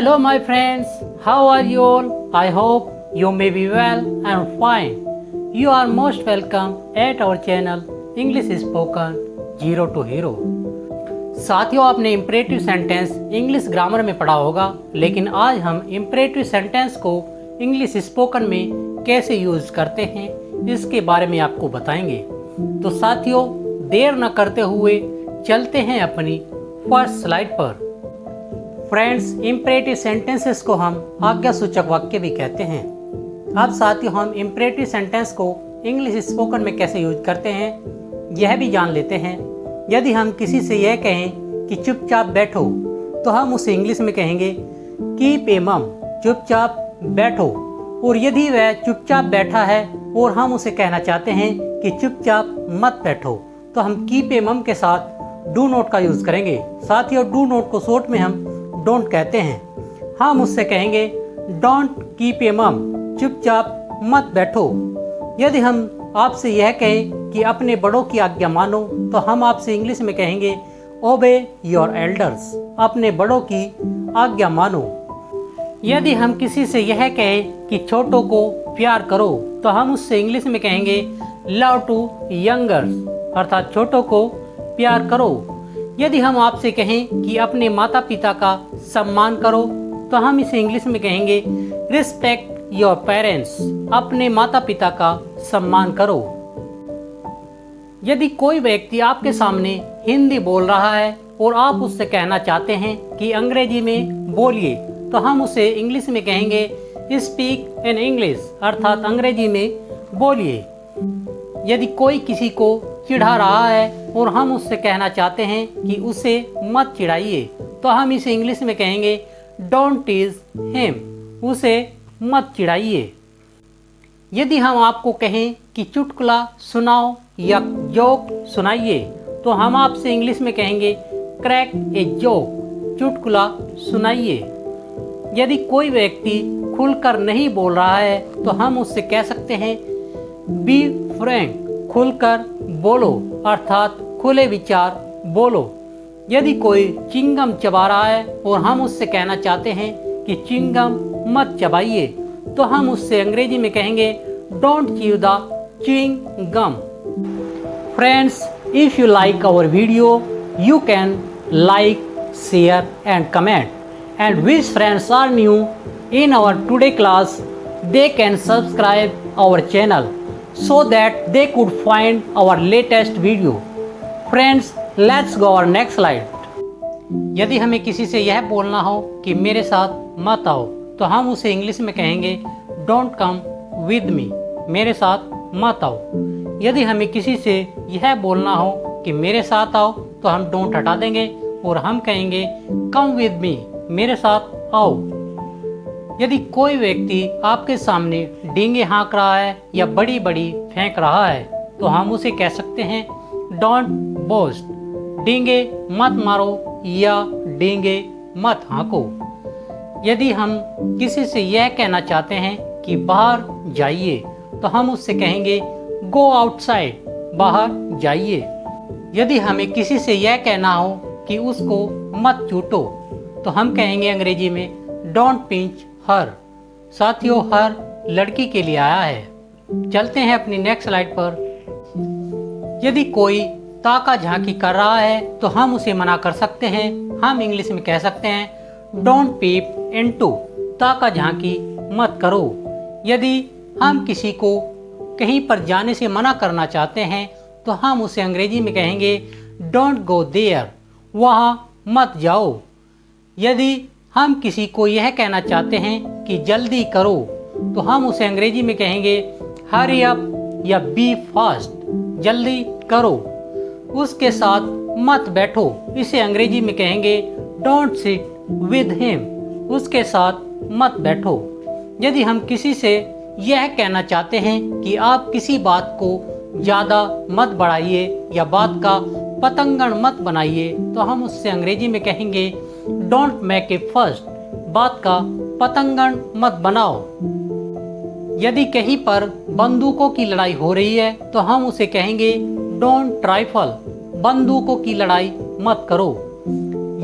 Hello my friends, how are you all? I hope you may be well and fine. You are most welcome at our channel English Spoken Zero to Hero. साथियों, आपने imperative sentence English grammar में पढ़ा होगा, लेकिन आज हम imperative sentence को English spoken में कैसे यूज़ करते हैं इसके बारे में आपको बताएंगे। तो साथियों, देर न करते हुए चलते हैं अपनी फर्स्ट स्लाइड पर। फ्रेंड्स, इम्परेटिव सेंटेंसेस को हम आज्ञासूचक वाक्य भी कहते हैं। अब साथियों, हम इम्परेटिव सेंटेंस को इंग्लिश स्पोकन में कैसे यूज करते हैं यह भी जान लेते हैं। यदि हम किसी से यह कहें कि चुपचाप बैठो, तो हम उसे इंग्लिश में कहेंगे कीप ए मम, चुपचाप बैठो। और यदि वह चुपचाप बैठा है और हम उसे कहना चाहते हैं कि चुपचाप मत बैठो, तो हम कीप ए मम के साथ डू नॉट का यूज़ करेंगे। साथियों, डू नॉट को शॉर्ट में हम डोंट कहते हैं। हम उससे कहेंगे डोंट कीप ए मम, चुपचाप मत बैठो। यदि हम आपसे यह कहें कि अपने बड़ों की आज्ञा मानो, तो हम आपसे इंग्लिश में कहेंगे ओबे योर एल्डर्स, अपने बड़ों की आज्ञा मानो। यदि हम किसी से यह कहें कि छोटों को प्यार करो, तो हम उससे इंग्लिश में कहेंगे लव टू यंगर्स, अर्थात छोटों को प्यार करो। यदि हम आपसे कहें कि अपने माता पिता का सम्मान करो, तो हम इसे इंग्लिश में कहेंगे रिस्पेक्ट योर पेरेंट्स, अपने माता पिता का सम्मान करो। यदि कोई व्यक्ति आपके सामने हिंदी बोल रहा है और आप उससे कहना चाहते हैं कि अंग्रेजी में बोलिए, तो हम उसे इंग्लिश में कहेंगे स्पीक इन इंग्लिश, अर्थात अंग्रेजी में बोलिए। यदि कोई किसी को चिढ़ा रहा है और हम उससे कहना चाहते हैं कि उसे मत चिढ़ाइए, तो हम इसे इंग्लिश में कहेंगे डोंट टीज हिम, उसे मत चिढ़ाइए। यदि हम आपको कहें कि चुटकुला सुनाओ या जोक सुनाइए, तो हम आपसे इंग्लिश में कहेंगे क्रैक ए जोक, चुटकुला सुनाइए। यदि कोई व्यक्ति खुलकर नहीं बोल रहा है, तो हम उससे कह सकते हैं बी फ्रैंक, खुलकर बोलो, अर्थात खुले विचार बोलो। यदि कोई चिंगम चबा रहा है और हम उससे कहना चाहते हैं कि चिंगम मत चबाइए, तो हम उससे अंग्रेजी में कहेंगे don't chew the chewing gum. Friends, if you like our video, you can like, share and comment, and which friends are new in our today class, they can subscribe our channel so that they could find our latest video. Friends, let's go our next slide. यदि हमें किसी से यह बोलना हो कि मेरे साथ मत आओ, तो हम उसे इंग्लिश में कहेंगे डोंट कम विद मी, मेरे साथ मत आओ। यदि हमें किसी से यह बोलना हो कि मेरे साथ आओ, तो हम डोंट हटा देंगे और हम कहेंगे कम विद मी, मेरे साथ आओ। यदि कोई व्यक्ति आपके सामने डींगे हाँक रहा है या बड़ी बड़ी फेंक रहा है, तो हम उसे कह सकते हैं डोंट बोस्ट, डींगे मत मारो या डींगे मत हाँको। यदि हम किसी से यह कहना चाहते हैं कि बाहर जाइए, तो हम उससे कहेंगे गो आउटसाइड, बाहर जाइए। यदि हमें किसी से यह कहना हो कि उसको मत चूटो, तो हम कहेंगे अंग्रेजी में डोंट पिंच हर। साथियों, हर लड़की के लिए आया है। चलते हैं अपनी नेक्स्ट स्लाइड पर। यदि कोई ताका झांकी कर रहा है, तो हम उसे मना कर सकते हैं। हम इंग्लिश में कह सकते हैं डोंट पीप इनटू, ताका झांकी मत करो। यदि हम किसी को कहीं पर जाने से मना करना चाहते हैं, तो हम उसे अंग्रेजी में कहेंगे डोंट गो देयर, वहाँ मत जाओ। यदि हम किसी को यह कहना चाहते हैं कि जल्दी करो, तो हम उसे अंग्रेजी में कहेंगे हरी अप या बी फास्ट, जल्दी करो। उसके साथ मत बैठो, इसे अंग्रेजी में कहेंगे डोंट सिट विद हिम, उसके साथ मत बैठो। यदि हम किसी से यह कहना चाहते हैं कि आप किसी बात को ज़्यादा मत बढ़ाइए या बात का पतंगड़ मत बनाइए, तो हम उससे अंग्रेजी में कहेंगे डोंट मेक ए फर्स्ट, बात का पतंगड़ मत बनाओ। यदि कहीं पर बंदूकों की लड़ाई हो रही है, तो हम उसे कहेंगे डोंट ट्राइफल, बंदूकों की लड़ाई मत करो।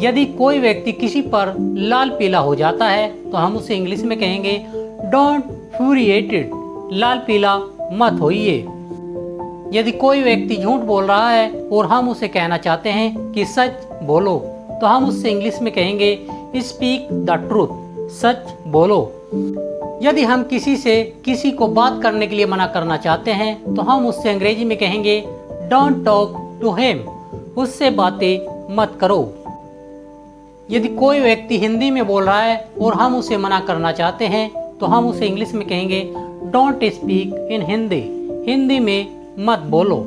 यदि कोई व्यक्ति किसी पर लाल पीला हो जाता है तो हम उसे इंग्लिश में कहेंगे डोंट फ्यूरिएटेड, लाल पीला मत होइए। यदि कोई व्यक्ति झूठ बोल रहा है और हम उसे कहना चाहते हैं कि सच बोलो, तो हम उससे इंग्लिश में कहेंगे स्पीक द ट्रूथ, सच बोलो। यदि हम किसी को बात करने के लिए मना करना चाहते हैं तो हम उससे अंग्रेजी में कहेंगे डोंट टॉक टू हिम, उससे बातें मत करो। यदि कोई व्यक्ति हिंदी में बोल रहा है और हम उसे मना करना चाहते हैं तो हम उसे इंग्लिश में कहेंगे don't speak in Hindi, Hindi में मत बोलो।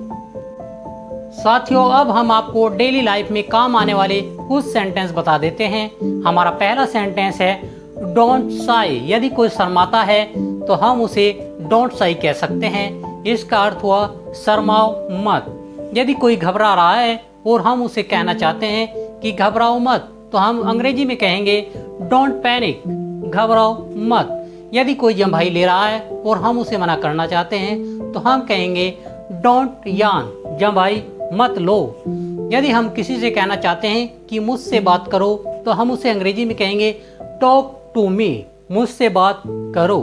साथियों, अब हम आपको डेली लाइफ में काम आने वाले कुछ सेंटेंस बता देते हैं। हमारा पहला सेंटेंस है डोंट शाई। यदि कोई शर्माता है तो हम उसे डोंट शाई कह सकते हैं। इसका अर्थ हुआ शर्माओ मत। यदि कोई घबरा रहा है और हम उसे कहना चाहते हैं कि घबराओ मत, तो हम अंग्रेजी में कहेंगे डोंट पैनिक, घबराओ मत। यदि कोई जम्भाई ले रहा है और हम उसे मना करना चाहते हैं तो हम कहेंगे डोंट यान, जम्भाई मत लो। यदि हम किसी से कहना चाहते हैं कि मुझसे बात करो, तो हम उसे अंग्रेजी में कहेंगे टॉक टू मी, मुझसे बात करो।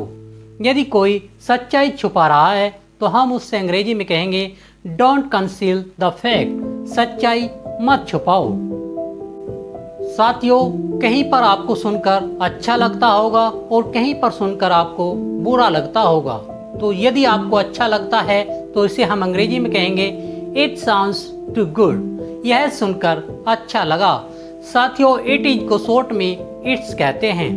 यदि कोई सच्चाई छुपा रहा है तो हम उससे अंग्रेजी में कहेंगे डोंट कंसील द फैक्ट, सच्चाई मत छुपाओ। साथियों, कहीं पर आपको सुनकर अच्छा लगता होगा और कहीं पर सुनकर आपको बुरा लगता होगा। तो यदि आपको अच्छा लगता है तो इसे हम अंग्रेजी में कहेंगे इट साउंड्स टू गुड, यह सुनकर अच्छा लगा। साथियों, इट इज को शॉर्ट में इट्स कहते हैं।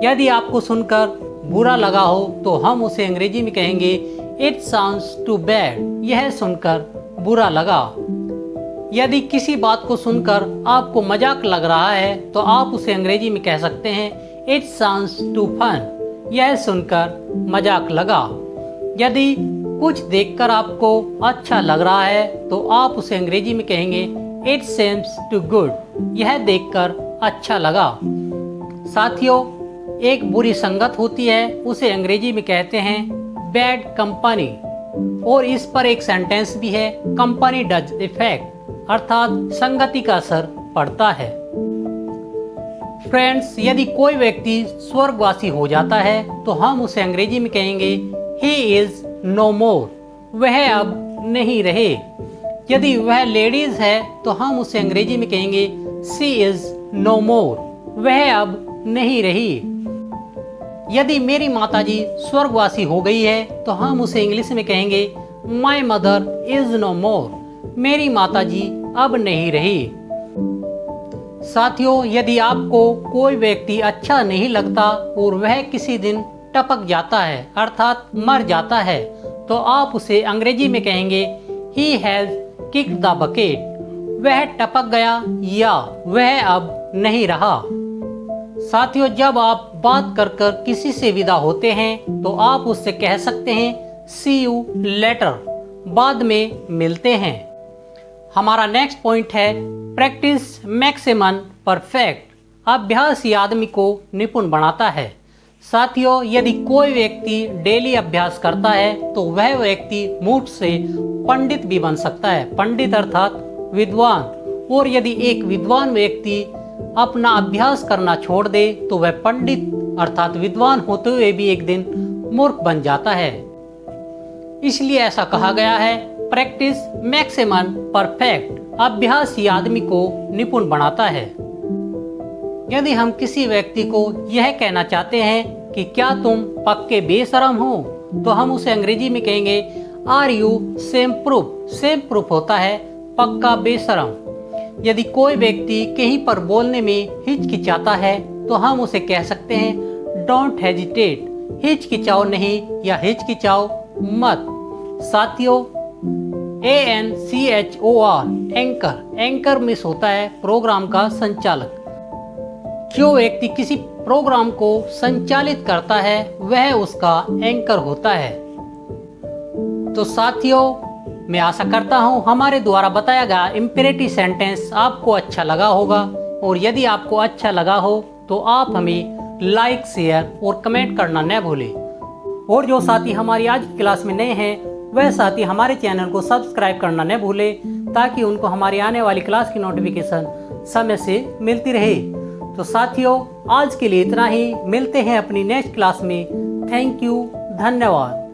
यदि आपको सुनकर बुरा लगा हो तो हम उसे अंग्रेजी में कहेंगे इट साउंड्स टू बैड, यह सुनकर बुरा लगा। यदि किसी बात को सुनकर आपको मजाक लग रहा है तो आप उसे अंग्रेजी में कह सकते हैं इट साउंड्स टू फन, यह सुनकर मजाक लगा। यदि कुछ देखकर आपको अच्छा लग रहा है तो आप उसे अंग्रेजी में कहेंगे इट सीम्स टू गुड, यह देखकर अच्छा लगा। साथियों, एक बुरी संगत होती है, उसे अंग्रेजी में कहते हैं बैड कंपनी। और इस पर एक सेंटेंस भी है कंपनी डज इफेक्ट, अर्थात संगति का असर पड़ता है। फ्रेंड्स, यदि कोई व्यक्ति स्वर्गवासी हो जाता है तो हम उसे अंग्रेजी में कहेंगे ही इज नो मोर, वह अब नहीं रहे। यदि वह लेडीज है तो हम उसे अंग्रेजी में कहेंगे शी इज नो मोर, वह अब नहीं रही। यदि मेरी माताजी स्वर्गवासी हो गई है तो हम उसे इंग्लिश में कहेंगे माई मदर इज नो मोर, मेरी माताजी अब नहीं रही। साथियों, यदि आपको कोई व्यक्ति अच्छा नहीं लगता और वह किसी दिन टपक जाता है, अर्थात मर जाता है, तो आप उसे अंग्रेजी में कहेंगे he has kicked the bucket, वह टपक गया या वह अब नहीं रहा। साथियों, जब आप बात कर किसी से विदा होते हैं तो आप उससे कह सकते हैं सी यू लेटर, बाद में मिलते हैं। हमारा नेक्स्ट पॉइंट है प्रैक्टिस मैक्सिमम परफेक्ट, अभ्यास ही आदमी को निपुण बनाता है। साथियों, यदि कोई व्यक्ति डेली अभ्यास करता है तो वह व्यक्ति मूठ से पंडित भी बन सकता है, पंडित अर्थात विद्वान। और यदि एक विद्वान व्यक्ति अपना अभ्यास करना छोड़ दे तो वह पंडित अर्थात विद्वान होते हुए भी एक दिन मूर्ख बन जाता है। इसलिए ऐसा कहा गया है प्रैक्टिस मैक्सिमम परफेक्ट, अभ्यास ही आदमी को निपुण बनाता है। यदि हम किसी व्यक्ति को यह कहना चाहते हैं कि क्या तुम पक्के बेशरम हो, तो हम उसे अंग्रेजी में कहेंगे are you same proof, same proof होता है पक्का बेशरम। यदि कोई व्यक्ति कहीं पर बोलने में हिचकिचाता है तो हम उसे कह सकते हैं डोंट हेजिटेट, हिचकिचाओ नहीं या हिचकिचाओ मत। साथियों, ANCHOR एंकर, एंकर मिस होता है प्रोग्राम का संचालक। जो व्यक्ति किसी प्रोग्राम को संचालित करता है वह उसका एंकर होता है। तो साथियों, मैं आशा करता हूँ हमारे द्वारा बताया गया इम्पेरेटिव सेंटेंस आपको अच्छा लगा होगा। और यदि आपको अच्छा लगा हो तो आप हमें लाइक, शेयर और कमेंट करना न भूलें। और जो साथी हमारी आज की क्लास में नए हैं वह साथी हमारे चैनल को सब्सक्राइब करना न भूलें, ताकि उनको हमारी आने वाली क्लास की नोटिफिकेशन समय से मिलती रहे। तो साथियों, आज के लिए इतना ही। मिलते हैं अपनी नेक्स्ट क्लास में। थैंक यू, धन्यवाद।